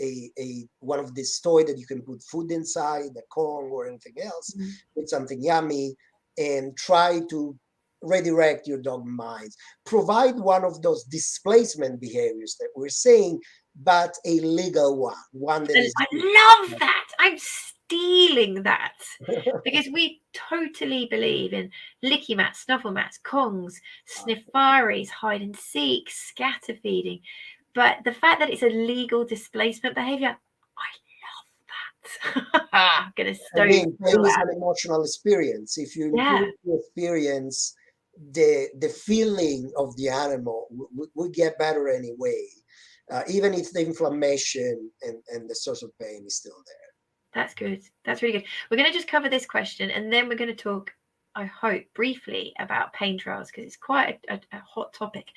one of these toy that you can put food inside, a Kong or anything else, with something yummy, and try to redirect your dog minds. Provide one of those displacement behaviors that we're saying, but a legal one that is. I love that. I'm stealing that because we totally believe in licky mats, snuffle mats, Kongs, sniffaris, hide and seek, scatter feeding. But the fact that it's a legal displacement behavior, I love that. I'm gonna Again, pain is an emotional experience. If you improve the experience, the feeling of the animal will get better anyway, even if the inflammation and the source of pain is still there. That's good. That's really good. We're going to just cover this question, and then we're going to talk, I hope, briefly about pain trials, because it's quite a hot topic.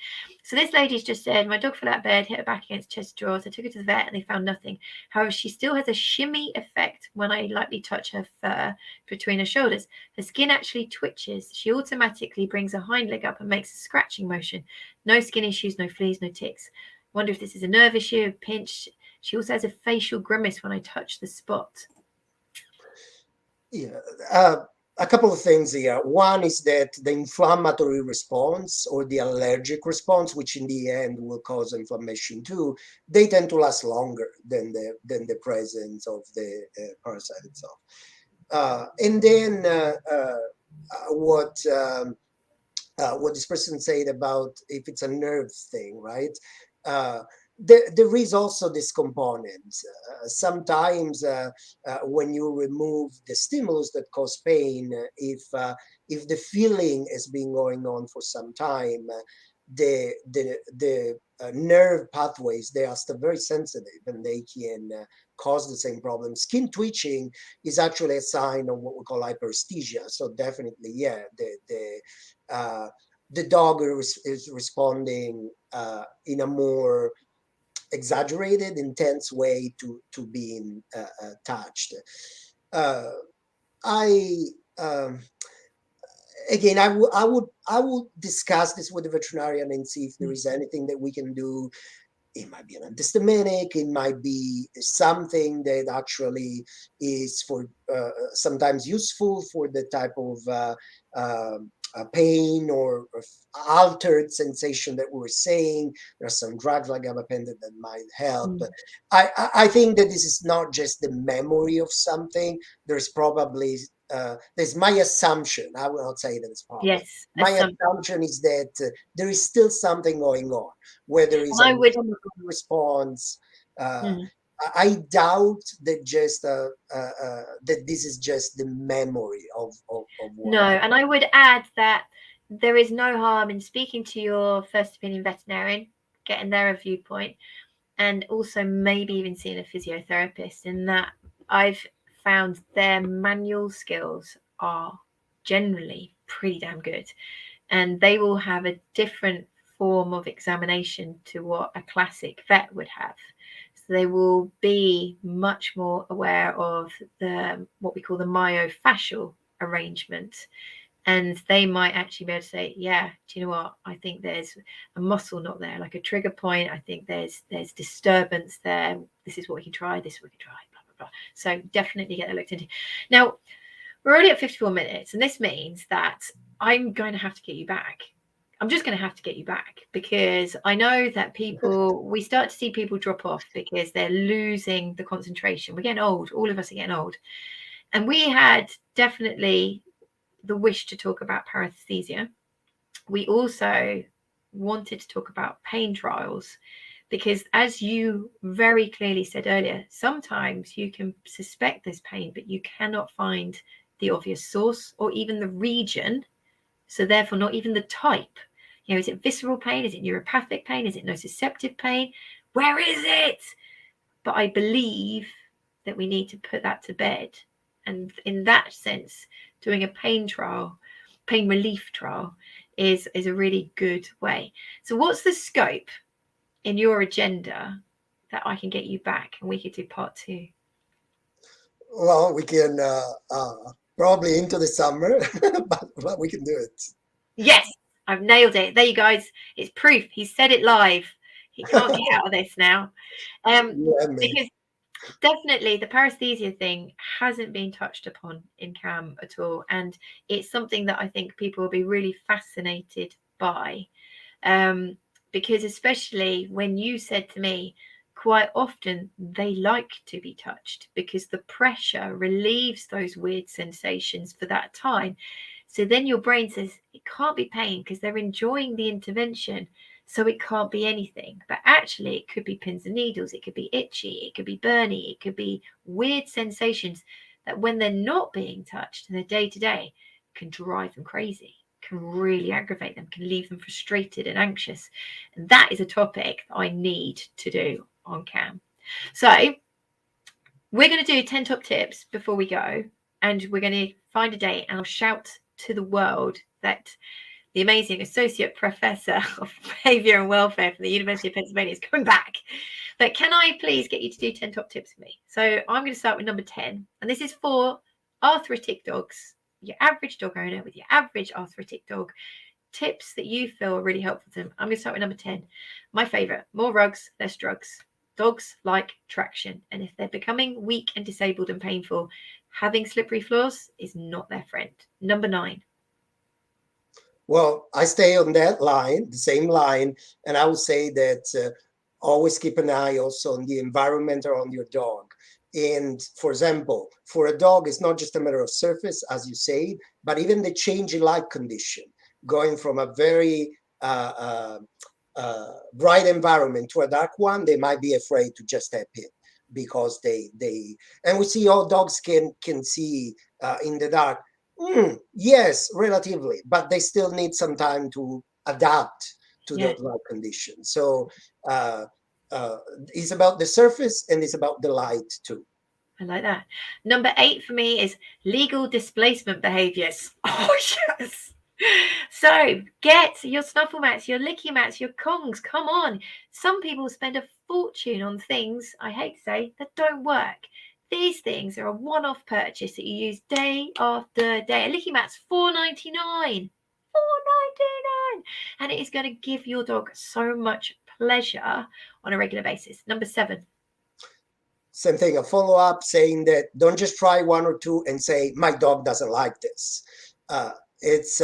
So this lady's just said, my dog fell out of bed, hit her back against chest drawers. I took her to the vet and they found nothing. However, she still has a shimmy effect when I lightly touch her fur between her shoulders. Her skin actually twitches. She automatically brings her hind leg up and makes a scratching motion. No skin issues, no fleas, no ticks. Wonder if this is a nerve issue, a pinch. She also has a facial grimace when I touch the spot. Yeah, a couple of things here. One is that the inflammatory response or the allergic response, which in the end will cause inflammation too, they tend to last longer than the presence of the parasite itself. And then what this person said about if it's a nerve thing, right? There is also this component. Sometimes when you remove the stimulus that cause pain, if the feeling has been going on for some time, the nerve pathways, they are still very sensitive and they can cause the same problem. Skin twitching is actually a sign of what we call hyperesthesia. So definitely, yeah, the dog is responding in a more exaggerated, intense way to being touched. Again, I would discuss this with the veterinarian and see if there is anything that we can do. It might be an antihistaminic. It might be something that actually is for sometimes useful for the type of pain or altered sensation that we were saying. There are some drugs like gabapentin that might help. I think that this is not just the memory of something. There's probably there's my assumption. I will not say that it's probably. Yes, my assumption is that there is still something going on, where there is a response. I doubt that just that this is just the memory of no, and I would add that there is no harm in speaking to your first opinion veterinarian, getting their viewpoint, and also maybe even seeing a physiotherapist. In that, I've found their manual skills are generally pretty damn good, and they will have a different form of examination to what a classic vet would have. So they will be much more aware of the what we call the myofascial arrangement, and they might actually be able to say, yeah, do you know what, I think there's a muscle not there, like a trigger point. I think there's disturbance there. This is what we can try, this is what we can try, blah blah blah. So definitely get that looked into. Now we're already at 54 minutes, and this means that I'm going to have to get you back. I'm just going to have to get you back, because I know that we start to see people drop off because they're losing the concentration. We're getting old. All of us are getting old. And we had definitely the wish to talk about paresthesia. We also wanted to talk about pain trials, because as you very clearly said earlier, sometimes you can suspect there's pain, but you cannot find the obvious source or even the region. So therefore, not even the type. Is it visceral pain? Is it neuropathic pain? Is it nociceptive pain? Where is it? But I believe that we need to put that to bed. And in that sense, doing a pain trial, pain relief trial, is a really good way. So what's the scope in your agenda that I can get you back and we could do part 2? Well, we can probably into the summer, but we can do it. Yes, I've nailed it. There you guys. It's proof. He said it live. He can't get out of this now. Because definitely the paresthesia thing hasn't been touched upon in CAM at all. And it's something that I think people will be really fascinated by. Because especially when you said to me, quite often they like to be touched because the pressure relieves those weird sensations for that time. So then your brain says it can't be pain because they're enjoying the intervention. So it can't be anything. But actually, it could be pins and needles. It could be itchy. It could be burny. It could be weird sensations that when they're not being touched in their day-to-day can drive them crazy, can really aggravate them, can leave them frustrated and anxious. And that is a topic that I need to do on CAM. So we're going to do 10 top tips before we go. And we're going to find a date and I'll shout to the world that the amazing Associate Professor of Behavior and Welfare from the University of Pennsylvania is coming back. But can I please get you to do 10 top tips for me? So I'm going to start with number 10. And this is for arthritic dogs, your average dog owner with your average arthritic dog. Tips that you feel are really helpful to them. I'm going to start with number 10. My favorite: more rugs, less drugs. Dogs like traction. And if they're becoming weak and disabled and painful, having slippery floors is not their friend. Number 9. Well, I stay on that line, the same line, and I would say that always keep an eye also on the environment around your dog. And for example, for a dog, it's not just a matter of surface, as you say, but even the change in light condition, going from a very bright environment to a dark one, they might be afraid to just step in because they and we see all dogs can see in the dark. Yes, relatively, but they still need some time to adapt to the light conditions. So it's about the surface and it's about the light too. I like that. Number 8 for me is legal displacement behaviors. Oh, yes. So get your snuffle mats, your licky mats, your Kongs. Come on. Some people spend a fortune on things, I hate to say, that don't work. These things are a one-off purchase that you use day after day. A licky mat's $4.99. $4.99. And it is going to give your dog so much pleasure on a regular basis. Number 7. Same thing, a follow-up saying that don't just try 1 or 2 and say, my dog doesn't like this. It's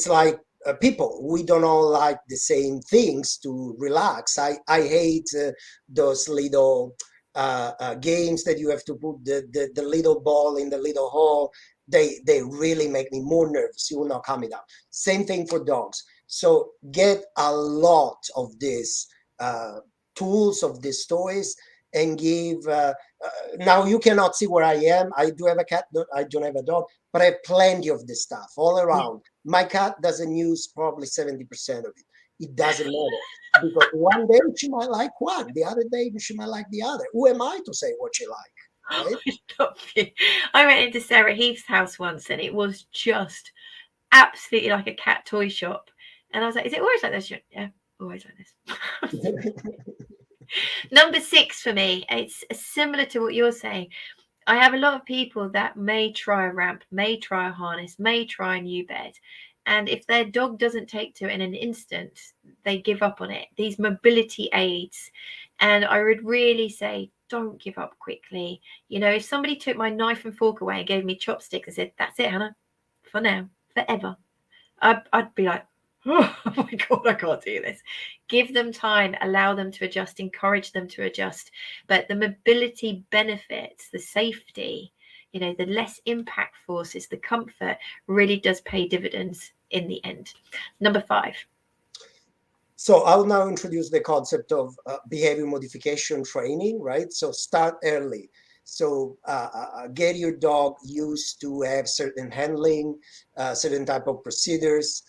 like people. We don't all like the same things to relax. I hate those little games that you have to put the little ball in the little hole. They really make me more nervous. You will not calm me down. Same thing for dogs. So get a lot of these tools, of these toys, and give. Now you cannot see where I am. I do have a cat. I don't have a dog, but I have plenty of this stuff all around. My cat doesn't use probably 70% of it. It doesn't matter, because one day she might like one, the other day she might like the other. Who am I to say what she like? Right? I went into Sarah Heath's house once, and it was just absolutely like a cat toy shop. And I was like, "Is it always like this?" Yeah, always like this. Number 6 for me, it's similar to what you're saying. I have a lot of people that may try a ramp, may try a harness, may try a new bed. And if their dog doesn't take to it in an instant, they give up on it. These mobility aids. And I would really say, don't give up quickly. If somebody took my knife and fork away and gave me chopsticks and said, that's it, Hannah, for now, forever, I'd be like, oh my God, I can't do this. Give them time, allow them to adjust, encourage them to adjust. But the mobility benefits, the safety, the less impact forces, the comfort really does pay dividends in the end. Number 5. So I'll now introduce the concept of behavior modification training, right? So start early. So get your dog used to have certain handling, certain type of procedures,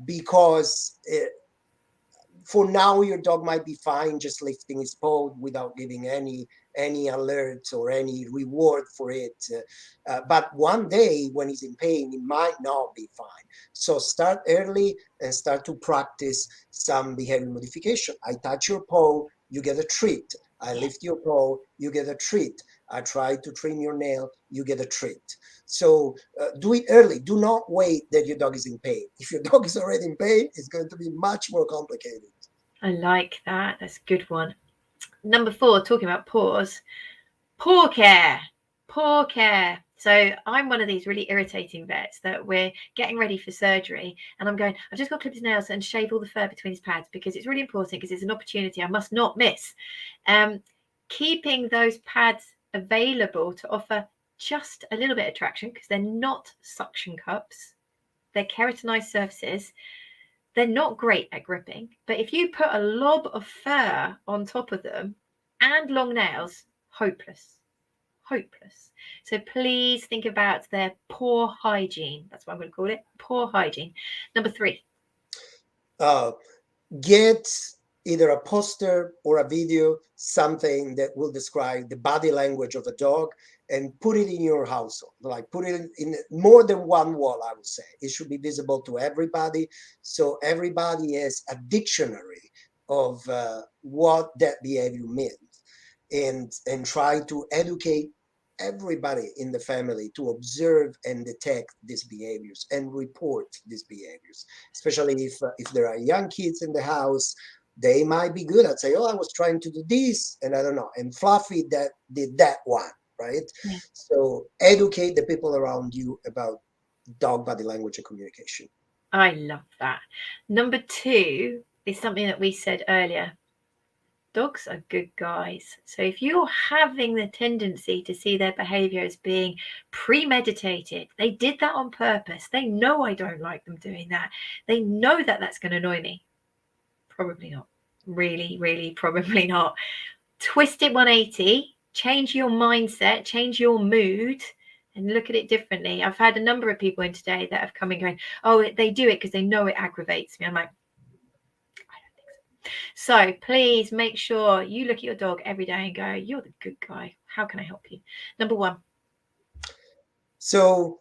because for now your dog might be fine just lifting his paw without giving any alerts or any reward for it, but one day when he's in pain it might not be fine. So start early and start to practice some behavior modification. I touch your paw, you get a treat. I lift your paw, you get a treat. I try to trim your nail, you get a treat. So do it early. Do not wait that your dog is in pain. If your dog is already in pain, it's going to be much more complicated. I like that. That's a good one. Number 4, talking about paws. Paw care. Paw care. So I'm one of these really irritating vets that we're getting ready for surgery and I'm going, I've just got to clip his nails and shave all the fur between his pads because it's really important, because it's an opportunity I must not miss. Keeping those pads available to offer just a little bit of traction, because they're not suction cups, they're keratinized surfaces. They're not great at gripping, but if you put a lob of fur on top of them and long nails, hopeless. So please think about their paw hygiene. That's what I'm going to call it, paw hygiene. Number 3. Get either a poster or a video, something that will describe the body language of a dog, and put it in your household. Like put it in more than one wall, I would say. It should be visible to everybody, so everybody has a dictionary of what that behavior means, and try to educate everybody in the family to observe and detect these behaviors and report these behaviors, especially if there are young kids in the house. They might be good at say, oh, I was trying to do this and I don't know, and Fluffy that did that one, right? Yeah. So educate the people around you about dog body language and communication. I love that. Number 2 is something that we said earlier. Dogs are good guys. So if you're having the tendency to see their behavior as being premeditated, they did that on purpose. They know I don't like them doing that. They know that that's going to annoy me. Probably not. Really, really, probably not. Twist it 180, change your mindset, change your mood, and look at it differently. I've had a number of people in today that have come and going, oh, they do it because they know it aggravates me. I'm like, so please make sure you look at your dog every day and go, you're the good guy. How can I help you? Number 1. So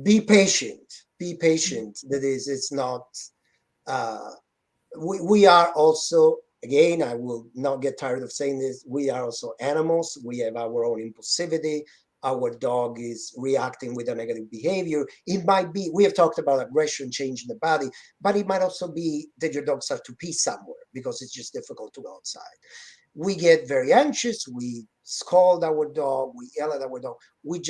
be patient. Be patient. That is, it's not, we are also, again, I will not get tired of saying this, we are also animals. We have our own impulsivity. Our dog is reacting with a negative behavior. It might be, we have talked about aggression, changing the body, but it might also be that your dog starts to pee somewhere because it's just difficult to go outside. We get very anxious. We scold our dog. We yell at our dog. We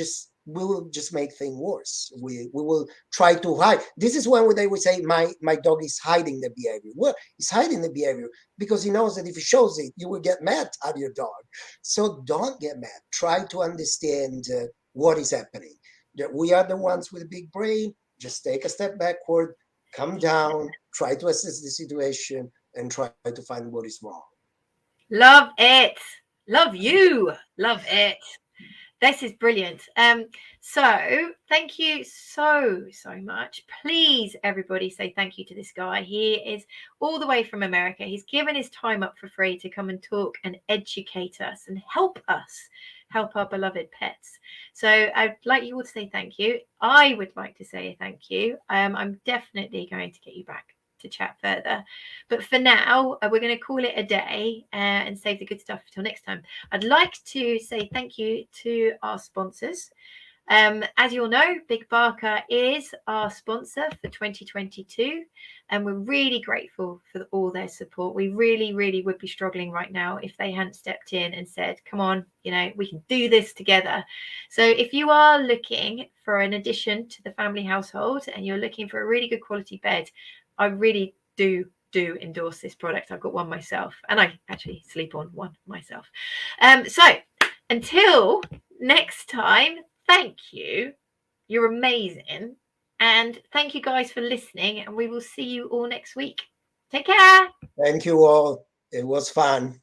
will just make things worse. We will try to hide. This is when they would say, my dog is hiding the behavior. Well, he's hiding the behavior because he knows that if he shows it, you will get mad at your dog. So don't get mad. Try to understand what is happening. That we are the ones with a big brain. Just take a step backward, come down, try to assess the situation, and try to find what is wrong. Love it. Love you. Love it. This is brilliant. So thank you so much. Please, everybody, say thank you to this guy. He is all the way from America. He's given his time up for free to come and talk and educate us and help us help our beloved pets. So I'd like you all to say thank you. I would like to say thank you. I'm definitely going to get you back to chat further, but for now we're going to call it a day and save the good stuff until next time. I'd like to say thank you to our sponsors. As you all know, Big Barker is our sponsor for 2022, and we're really grateful for all their support. We really would be struggling right now if they hadn't stepped in and said, come on, we can do this together. So if you are looking for an addition to the family household and you're looking for a really good quality bed, I really do endorse this product. I've got one myself, and I actually sleep on one myself. So until next time, thank you. You're amazing. And thank you guys for listening. And we will see you all next week. Take care. Thank you all. It was fun.